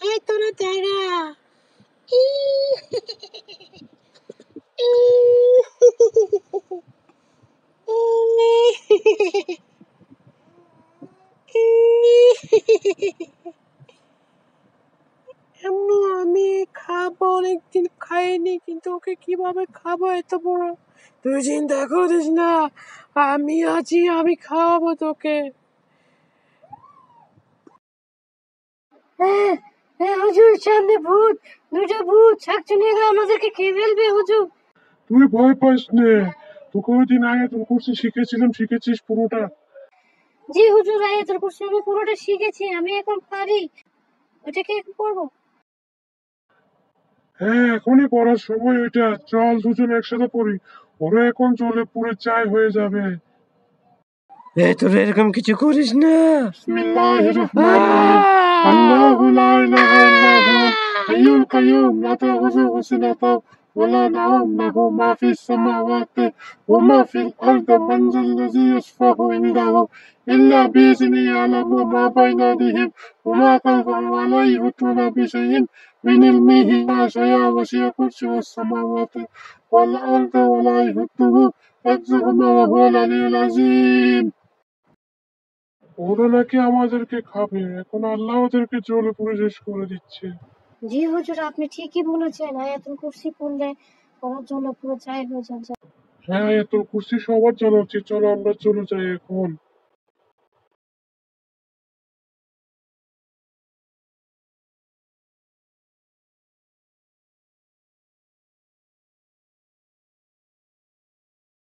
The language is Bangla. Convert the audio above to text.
এই তোরা জায়গা আম্মু, আমি খাবো, অনেকদিন খাইনি, কিন্তু ওকে কিভাবে খাবো এত বড়? তুই চিন্তা করিস না, আমি আছি, আমি খাওয়াবো তোকে। হুজুর, সামনে ভূত, দুটো ভূত শাকচুনি আমাদেরকে খেয়ে ফেলবে হুজুর। তুই ভয় পাস নে, তোকে ওই দিন আয়াতুল কুরসি শিখেছিলাম, শিখেছিস পুরোটা? জি হুজুর, আয়াতুল কুরসি আমি পুরোটা শিখেছি, আমি এখন পারি। ওটাকে এখন করবো? হ্যাঁ, এখনই পড়ার সময় ওইটা। চল দুজন একসাথে পড়ি, ওরা এখন চলে পুরো চাই হয়ে যাবে। তোরা এরকম কিছু করিস না। বিসমিল্লাহির রহমানির রহিম। আল্লাহু লা ইলাহা ইল্লা হুয়াল হাইয়ুল কাইয়্যুম লা তাখুযুহু সিনাতুন ওয়া লা নাওম লাহু মা ফিস সামাওয়াতি ওয়া মা ফিল আরদি মান যাল্লাযী ইয়াশফাউ ইনদাহু ইল্লা বিইذনিহি ইয়ালামু মা বাইনা আইদিহিম ওয়া মা খালফাহুম ওয়া লা ইউহিতুনা বিশাইইন মিন ইলমিহি ইল্লা শাইআন ওয়াসি'a কুরসিয়্যুহু সামাওয়াতি ওয়াল আরদি ওয়া লা ইয়াহুদ্দুহু হিফযুহুমা ওয়া হুয়াল আলিয়্যুল আযীম। ওরা নাকি আমাদেরকে খাবে, এখন আল্লাহ ওদেরকে জ্বলে পুড়ে শেষ করে দিচ্ছে। জি হুজুর, আপনি ঠিকই বলেছেন, আয়াতুল কুরসি পড়লে ওনার জন্য পুরো চাই হয়ে যাবে। হ্যাঁ, এত কুর্সি সবার জানা উচিত। চলো আমরা চলে যাই এখন।